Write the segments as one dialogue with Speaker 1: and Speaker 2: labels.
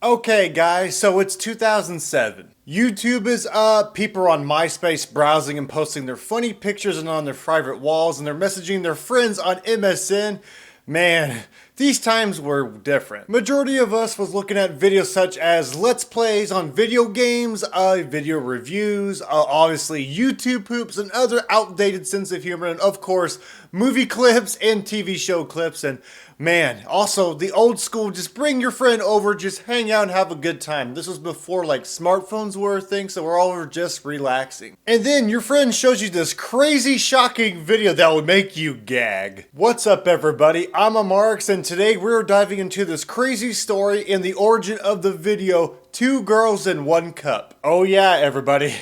Speaker 1: Okay guys, so it's 2007. YouTube is up, people are on MySpace browsing and posting their funny pictures and on their private walls, and they're messaging their friends on MSN. Man, these times were different. Majority of us was looking at videos such as Let's Plays on video games, video reviews, obviously YouTube poops and other outdated sense of humor, and of course, movie clips and TV show clips, and man, also the old school, just bring your friend over, just hang out and have a good time. This was before like smartphones were a thing, so we're all just relaxing. And then your friend shows you this crazy shocking video that will make you gag. What's up everybody, I'm Amaryx, and today we're diving into this crazy story and the origin of the video, 2 Girls in 1 Cup. Oh yeah everybody.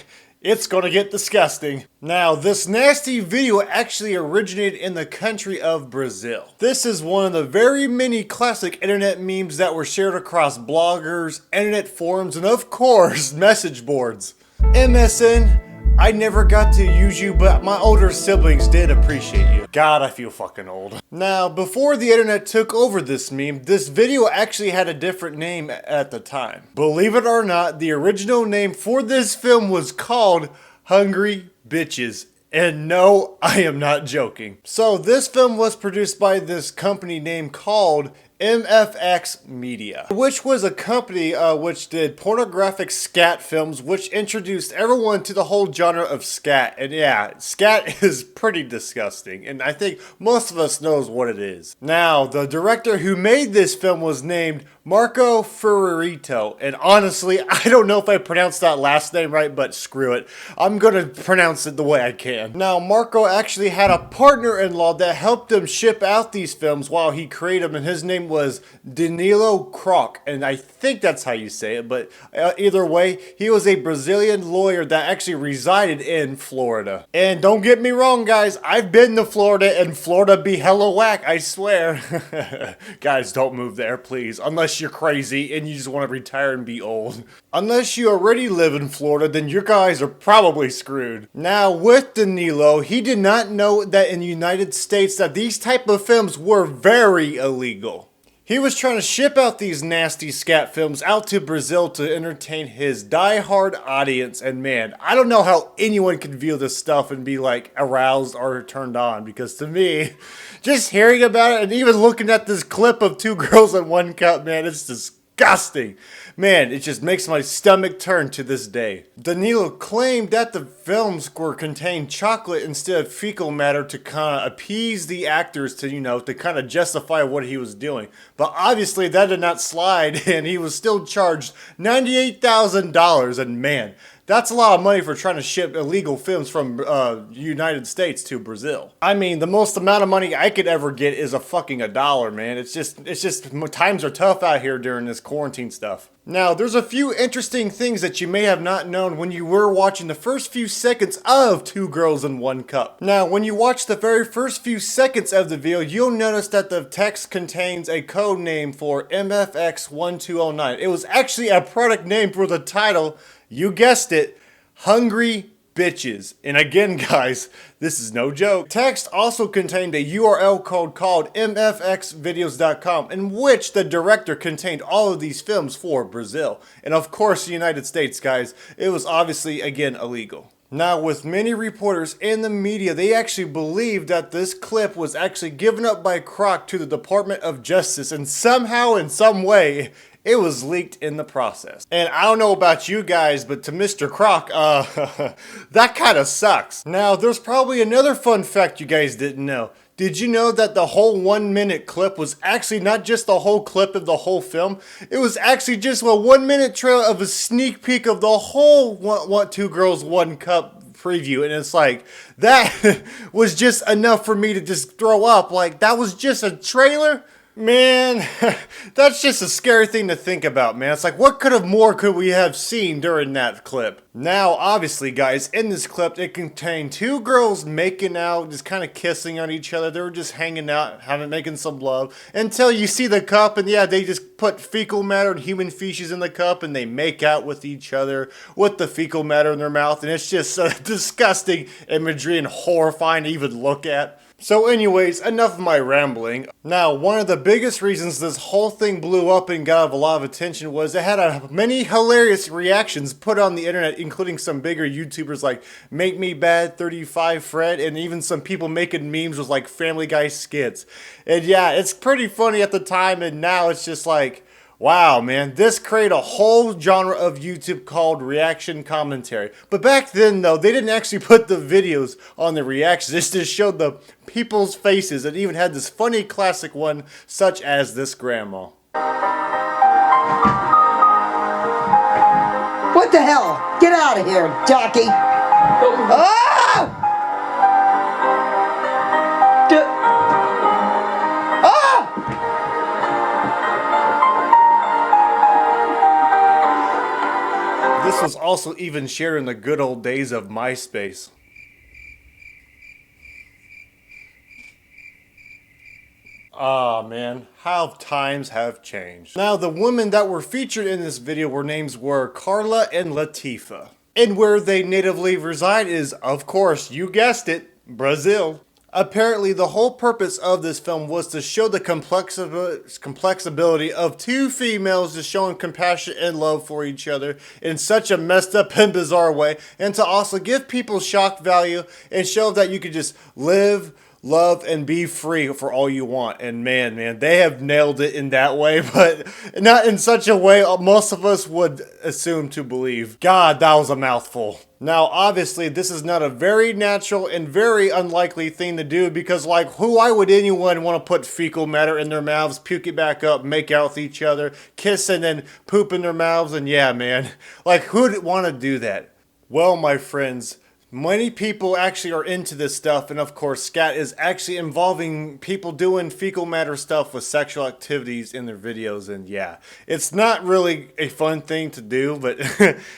Speaker 1: It's gonna get disgusting. Now, this nasty video actually originated in the country of Brazil. This is one of the very many classic internet memes that were shared across bloggers, internet forums, and of course, message boards. MSN, I never got to use you, but my older siblings did appreciate you. God, I feel fucking old. Now, before the internet took over this meme, this video actually had a different name at the time. Believe it or not, the original name for this film was called Hungry Bitches. And no, I am not joking. So this film was produced by this company name called MFX Media, which was a company which did pornographic scat films, which introduced everyone to the whole genre of scat. And yeah, scat is pretty disgusting, and I think most of us knows what it is. Now, the director who made this film was named Marco Ferrerito, and honestly, I don't know if I pronounced that last name right, but screw it. I'm gonna pronounce it the way I can. Now, Marco actually had a partner-in-law that helped him ship out these films while he created them, and his name was Danilo Kroc, and I think that's how you say it, but either way, he was a Brazilian lawyer that actually resided in Florida. And don't get me wrong, guys, I've been to Florida, and Florida be hella whack, I swear. Guys, don't move there, please, unless you're crazy and you just want to retire and be old. Unless you already live in Florida, then you guys are probably screwed. Now, with Danilo, he did not know that in the United States that these type of films were very illegal. He was trying to ship out these nasty scat films out to Brazil to entertain his die-hard audience, and man, I don't know how anyone could view this stuff and be like aroused or turned on, because to me, just hearing about it and even looking at this clip of 2 girls in 1 cup, man, it's disgusting. Man, it just makes my stomach turn to this day. Danilo claimed that the films were contained chocolate instead of fecal matter to kind of appease the actors to, you know, to kind of justify what he was doing. But obviously that did not slide, and he was still charged $98,000, and man, that's a lot of money for trying to ship illegal films from United States to Brazil. I mean, the most amount of money I could ever get is a fucking $1, man. It's just times are tough out here during this quarantine stuff. Now, there's a few interesting things that you may have not known when you were watching the first few seconds of 2 Girls in 1 Cup. Now, when you watch the very first few seconds of the video, you'll notice that the text contains a code name for MFX1209. It was actually a product name for the title. You guessed it, Hungry Bitches. And again, guys, this is no joke. Text also contained a URL code called mfxvideos.com, in which the director contained all of these films for Brazil. And of course, the United States, guys, it was obviously, again, illegal. Now, with many reporters in the media, they actually believed that this clip was actually given up by Kroc to the Department of Justice, and somehow, in some way, it was leaked in the process. And I don't know about you guys, but to Mr. Kroc, that kind of sucks. Now, there's probably another fun fact you guys didn't know. Did you know that the whole 1-minute clip was actually not just the whole clip of the whole film? It was actually just a 1-minute trailer of a sneak peek of the whole 2 Girls 1 Cup preview, and it's like, that was just enough for me to just throw up. Like, that was just a trailer? Man, that's just a scary thing to think about, man. It's like, what more could we have seen during that clip? Now, obviously, guys, in this clip, it contained 2 girls making out, just kind of kissing on each other. They were just hanging out, making some love, until you see the cup, and yeah, they just put fecal matter and human feces in the cup, and they make out with each other with the fecal matter in their mouth, and it's just disgusting imagery and horrifying to even look at. So anyways, enough of my rambling. Now, one of the biggest reasons this whole thing blew up and got a lot of attention was it had many hilarious reactions put on the internet, including some bigger YouTubers like Make Me Bad, 35 Fred, and even some people making memes with like Family Guy skits. And yeah, it's pretty funny at the time, and now it's just like, wow, man, this created a whole genre of YouTube called reaction commentary. But back then, though, they didn't actually put the videos on the reactions. They just showed the people's faces and even had this funny classic one, such as this grandma.
Speaker 2: What the hell? Get out of here, jockey! Oh!
Speaker 1: This was also even shared in the good old days of MySpace. Ah, man, how times have changed. Now, the women that were featured in this video names were Carla and Latifah. And where they natively reside is, of course, you guessed it, Brazil. Apparently, the whole purpose of this film was to show the complexability of two females just showing compassion and love for each other in such a messed up and bizarre way, and to also give people shock value and show that you could just live, love, and be free for all you want. And man, they have nailed it in that way, but not in such a way most of us would assume to believe. God, that was a mouthful. Now, obviously, this is not a very natural and very unlikely thing to do because, like, why would anyone want to put fecal matter in their mouths, puke it back up, make out with each other, kiss and then poop in their mouths? And yeah, man, like, who'd want to do that? Well, my friends, many people actually are into this stuff, and of course scat is actually involving people doing fecal matter stuff with sexual activities in their videos, and yeah, it's not really a fun thing to do, but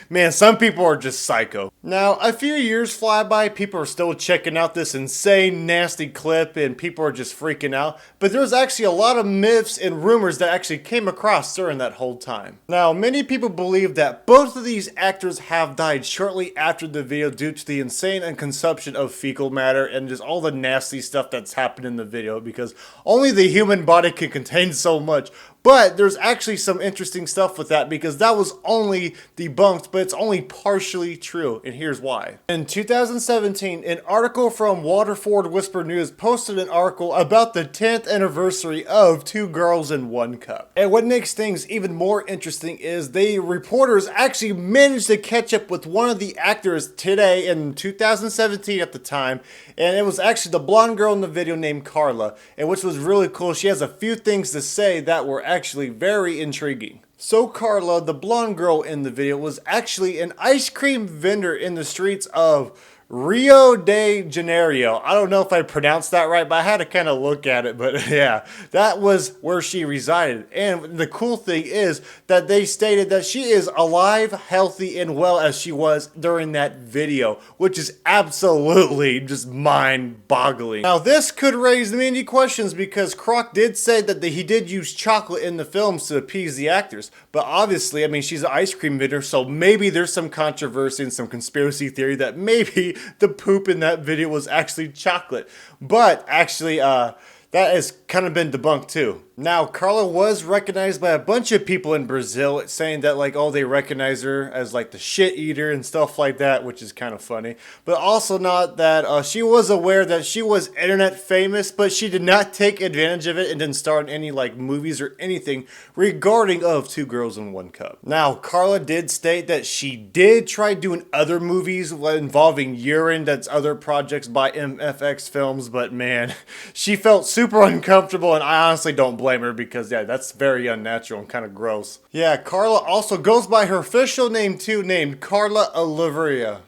Speaker 1: man, some people are just psycho. Now, a few years fly by, people are still checking out this insane, nasty clip, and people are just freaking out, but there's actually a lot of myths and rumors that actually came across during that whole time. Now, many people believe that both of these actors have died shortly after the video due to the insane and consumption of fecal matter and just all the nasty stuff that's happened in the video, because only the human body can contain so much. But there's actually some interesting stuff with that, because that was only debunked, but it's only partially true, and here's why. In 2017, an article from Waterford Whisper News posted an article about the 10th anniversary of Two Girls in One Cup. And what makes things even more interesting is the reporters actually managed to catch up with one of the actors today in 2017 at the time, and it was actually the blonde girl in the video named Carla, and which was really cool. She has a few things to say that were actually very intriguing. So Carla, the blonde girl in the video, was actually an ice cream vendor in the streets of Rio de Janeiro. I don't know if I pronounced that right, but I had to kind of look at it. But yeah, that was where she resided. And the cool thing is that they stated that she is alive, healthy, and well as she was during that video, which is absolutely just mind-boggling. Now, this could raise many questions because Croc did say that he did use chocolate in the films to appease the actors. But obviously, I mean, she's an ice cream vendor, so maybe there's some controversy and some conspiracy theory that maybe the poop in that video was actually chocolate. But actually, that has kind of been debunked too. Now, Carla was recognized by a bunch of people in Brazil saying that, like, oh, they recognize her as, like, the shit eater and stuff like that, which is kind of funny. But also not that she was aware that she was internet famous, but she did not take advantage of it and didn't star in any, like, movies or anything regarding of Two Girls in One Cup. Now, Carla did state that she did try doing other movies involving urine, that's other projects by MFX Films, but man, she felt super uncomfortable, and I honestly don't blame her because, yeah, that's very unnatural and kind of gross. Yeah, Carla also goes by her official name too, named Carla Olivia.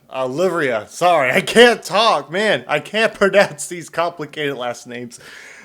Speaker 1: Sorry, I can't talk, man. I can't pronounce these complicated last names.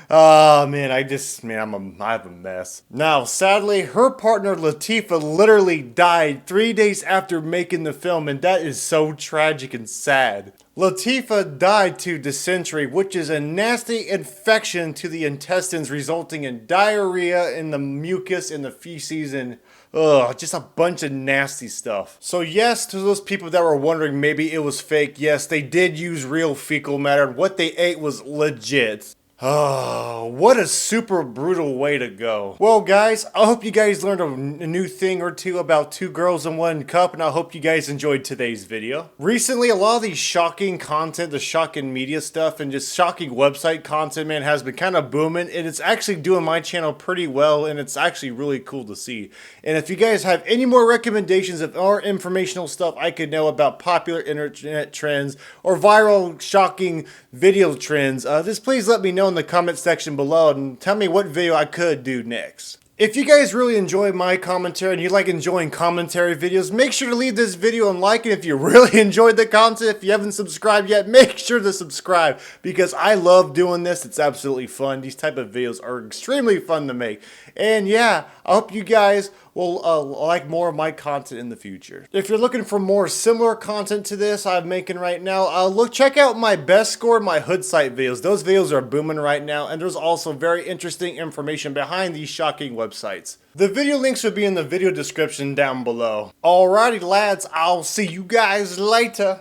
Speaker 1: Oh, man, I'm a mess. Now, sadly, her partner Latifah literally died 3 days after making the film, and that is so tragic and sad. Latifah died to dysentery, which is a nasty infection to the intestines resulting in diarrhea in the mucus in the feces, and Ugh, just a bunch of nasty stuff. So yes, to those people that were wondering maybe it was fake, yes, they did use real fecal matter. What they ate was legit. Oh, what a super brutal way to go. Well, guys, I hope you guys learned a new thing or two about Two Girls in One Cup, and I hope you guys enjoyed today's video. Recently, a lot of these shocking content, the shocking media stuff, and just shocking website content, man, has been kind of booming, and it's actually doing my channel pretty well, and it's actually really cool to see. And if you guys have any more recommendations of more informational stuff I could know about popular internet trends or viral shocking video trends, just please let me know in the comment section below and tell me what video I could do next. If you guys really enjoy my commentary and you like enjoying commentary videos, make sure to leave this video and like it. If you really enjoyed the content, if you haven't subscribed yet, make sure to subscribe because I love doing this. It's absolutely fun. These type of videos are extremely fun to make. And yeah, I hope you guys will like more of my content in the future. If you're looking for more similar content to this I'm making right now, check out my best score, my hood site videos. Those videos are booming right now, and there's also very interesting information behind these shocking websites. The video links will be in the video description down below. Alrighty lads, I'll see you guys later.